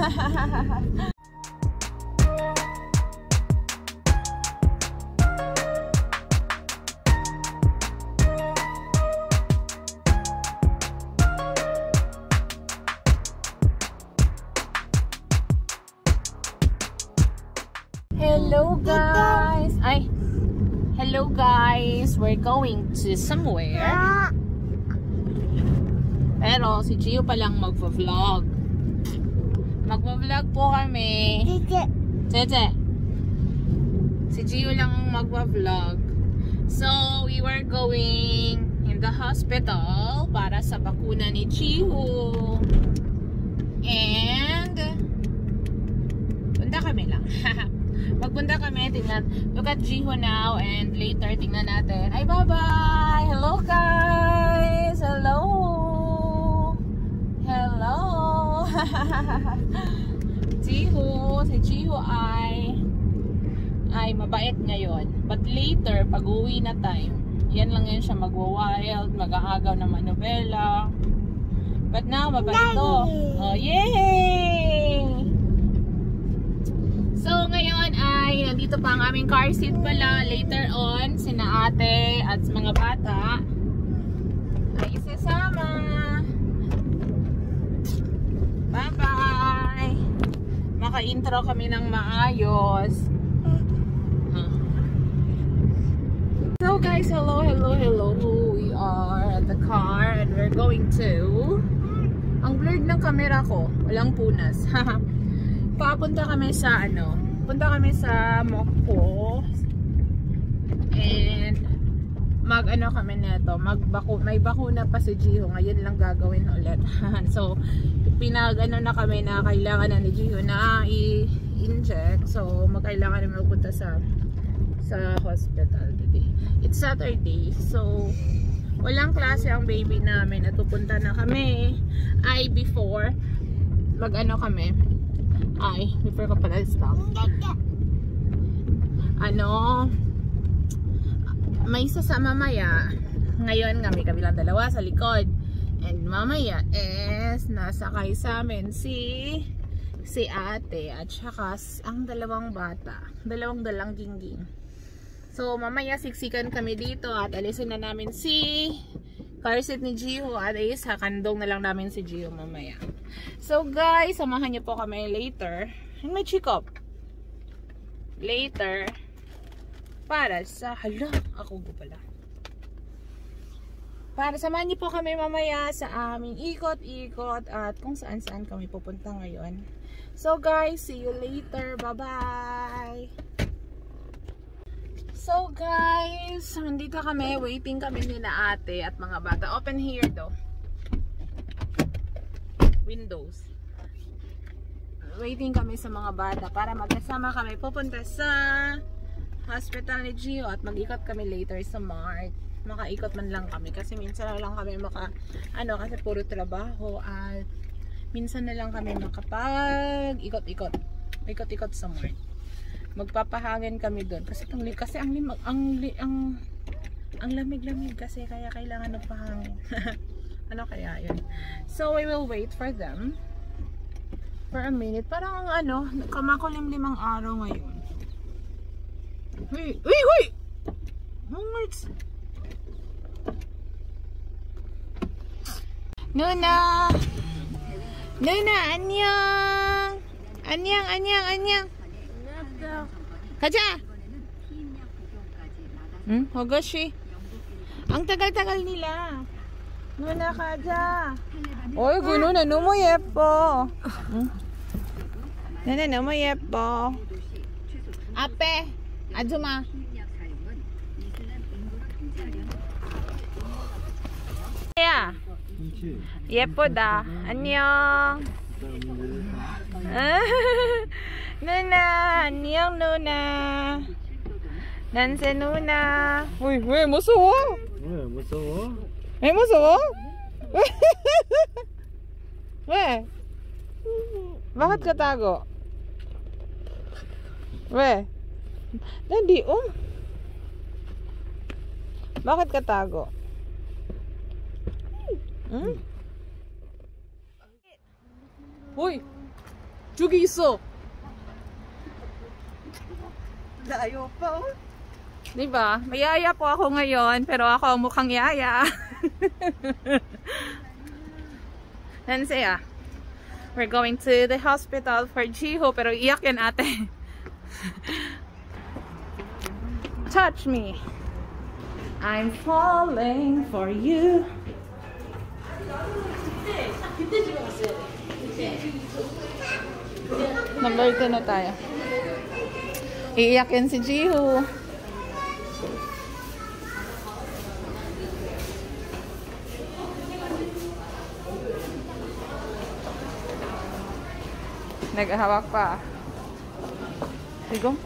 Hello guys! Ay! Hello guys! We're going to somewhere. Pero si Gio pa lang magva-vlog. Magva-vlog po kami. Tete. Si Gio lang magva-vlog. So, we were going in the hospital para sa bakuna ni Gio. And punta kami lang. Magpunta kami, tingnan. Look at Gio now and later tingnan natin. Ay, bye-bye! Hello guys! Hello! Hello! Gio, si Gio ay mabait ngayon. But later, pag uwi na tayo, yan lang yun siya magwa-wild, mag-aagaw ng manobela. But now, mabait to. Oh, yay! So, ngayon ay nandito pa ang aming car seat pala. Later on, sina ate at mga bata ay isasama. Bye-bye! Maka-intro kami ng maayos. So guys, hello. We are at the car and we're going to... Ang blurred ng camera ko. Walang punas. Papunta kami sa punta kami sa Mokpo and kami neto, may bakuna pa si Gio, ngayon lang gagawin ulit. So na kami na kailangan na ni Gio na i-inject, so magkailangan na magpunta sa hospital today. It's Saturday, so walang klase ang baby namin at pupunta na kami before kami before ko pala stop. May sasama mamaya. Ngayon kami lang dalawa sa likod. And mamaya is nasakay sa amin si ate at saka ang dalawang bata. Dalawang dalang gingging. So mamaya siksikan kami dito at alisin na namin si car seat ni Gio at hakandong na lang namin si Gio mamaya. So guys, samahan niyo po kami later. And may check-up. Later. Para sa... Hala, ako pala. Para samahan niyo po kami mamaya sa aming ikot-ikot at kung saan-saan kami pupunta ngayon. So guys, see you later. Bye-bye! So guys, nandito kami, waiting kami nila ate at mga bata. Open here though. Windows. Waiting kami sa mga bata para magkasama kami pupunta sa hospital ni Gio at mag-ikot kami later sa Mart. Makaikot man lang kami kasi minsan na lang kami kasi puro trabaho at minsan na lang kami makapag ikot-ikot sa Mart. Magpapahangin kami doon kasi ang lamig-lamig kasi kaya kailangan magpahangin. Ano kaya yun? So we will wait for them for a minute. Parang kamakulimlim ang araw ngayon. Uy! Words. Nuna, 안녕. 가자. 허거시. Ang tagal-tagal nila. Nuna, kaja. Oy, Nuna, 너무 예뻐. Nuna, 너무 예뻐. 앞에, 아줌마. 야, 예쁘다. 안녕. 누나, 안녕 누나. 난세 누나. 왜 무서워? 왜 무서워? 왜 무서워? 왜? Bakit ka tago? 왜? Hindi Bakit ka tago? Uy! 저기 있어. Layo pa oh. Diba? Mayaya po ako ngayon, pero ako mukhang yaya. Nansaya. We're going to the hospital for Jiho, pero iyak yan ate. Touch me. I'm falling for you. Number 2 na tayo. Iiyak yan si Jiho. Naghahawak pa. Sigong.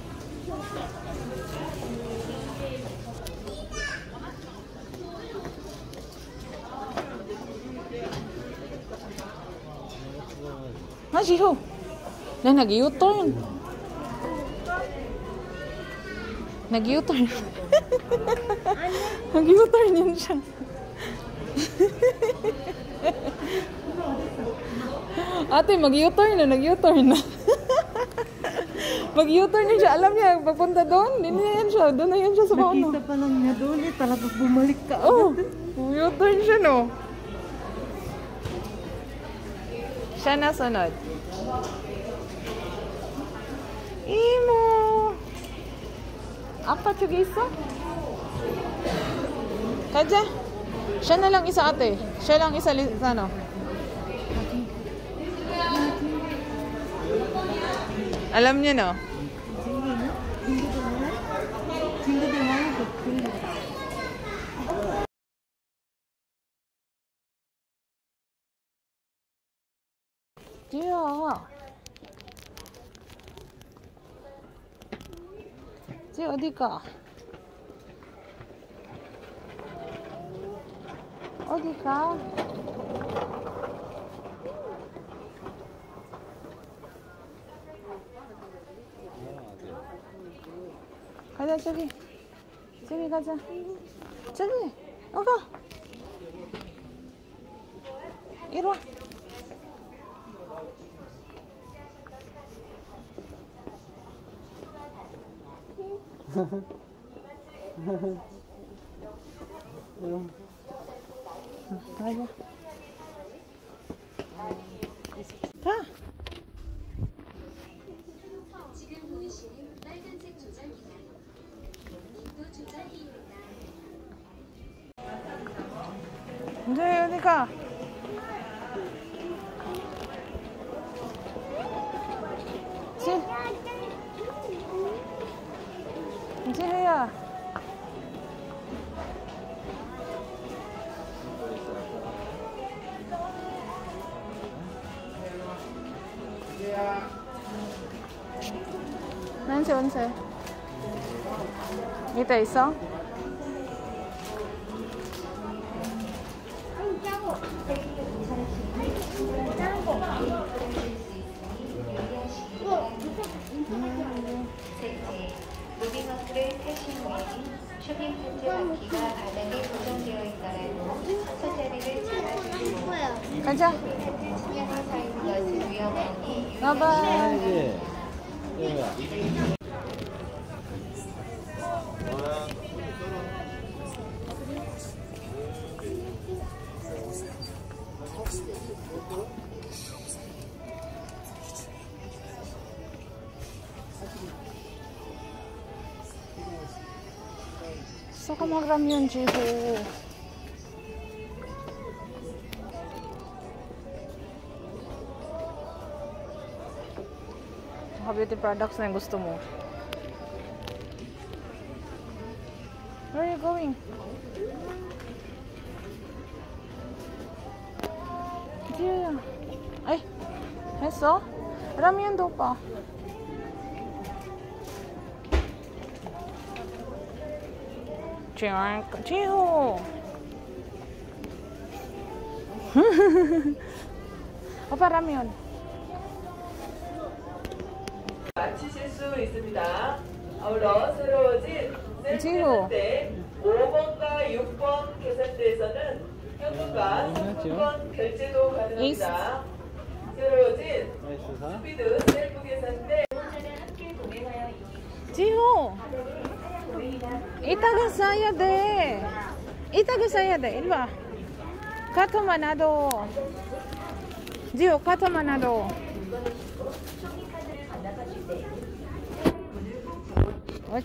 Ah, Jiho. Na nag-U-turn. Nag-U-turn. Nag-U-turn yun siya. Ate, mag-U-turn na. Nag-U-turn na. Mag-U-turn na siya. Alam niya, papunta doon. Hindi na yan siya. Doon na yan siya sa bawah. Nakita pa lang niya doon eh. Talagang bumalik ka. Oh, U-turn siya no. Siya na sunod. Imo. Apat yung isa? Kadya? Siya na lang isa ate. Siya lang isa ano. Alam niya no? 지효. 지효 어디 가? 어디 가? 가자 저기. 저기 가자. 저기. 가. 이리 와. 아이고. 가. 지금 보이시는 빨간색 조작이다. 인도 조작입니다. 이제 어디 가? 지혜야. 난세 온세. 이따 있어? 로빙어플을 타신 후에 쇼핑 카트 바퀴가 바닥에 고정되어 있더라도 서자리를 찾아주시고 가자. 카트 측면에 서 있는 것은 위험하니 바이바이. Gusto ko mag-ramyun, Jiho. Mga beauty products na yung gusto mo. Where are you going? Jiho. Ay, 했어? ramyun daw pa. 지호. 오빠 라면. 마치실 수 있습니다. 아울러 새로워진 지호. 셀프 5번과 6번 계산대에서는 현금과 상품권 결제도 가능합니다. 새로워진 스피드 셀프 계산대. 지호! 이따가 saya deh. 이따가 saya deh. 이리 와. 카토 만나도. 지호, 카토 만나도.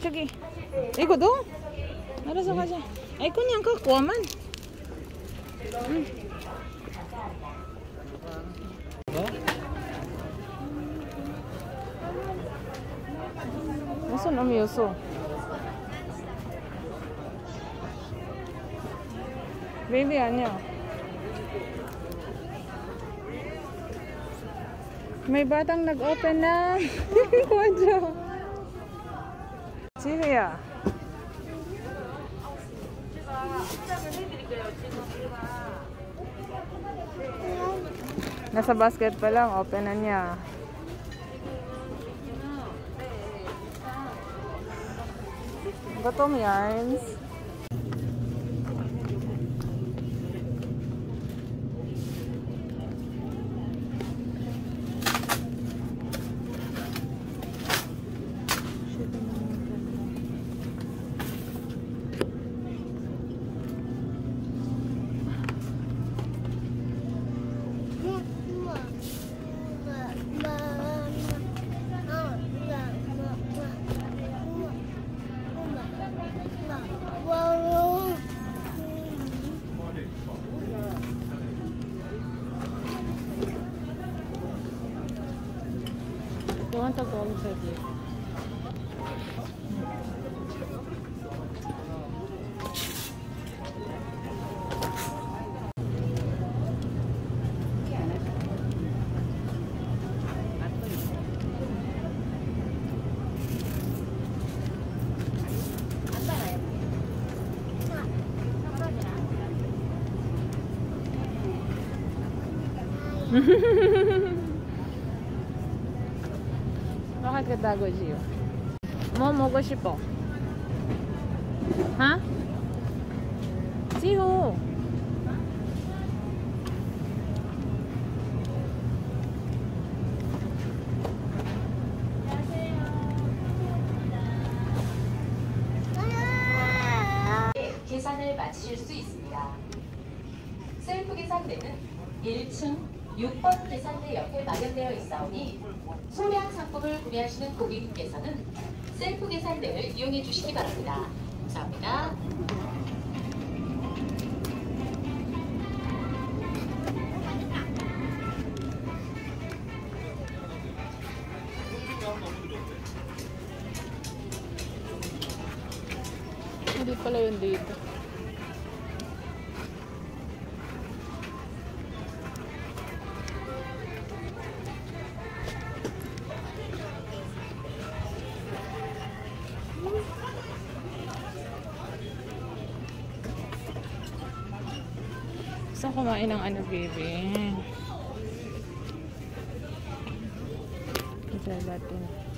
저기. 이거도? 알아서 가자. 아이, 그냥 갖고 와만. 응. 무슨 놈이었어? 베이비 아니야. May batang nag-open na. Kwadyo. 지휘야. Nasa basket pa lang, open na niya. Gutom yarns. You want to go inside here? Bakit ka tago, Gio? Mogo 싶어. Ha? Gio! 계산을 마치실 수 있습니다. 셀프 계산대는 1층 6번 계산대 옆에 마련되어 있사오니 소량 상품을 구매하시는 고객님께서는 셀프 계산대를 이용해 주시기 바랍니다. 감사합니다. Hindi pala yun dito. Gusto kumain ng ano, baby? Isa natin.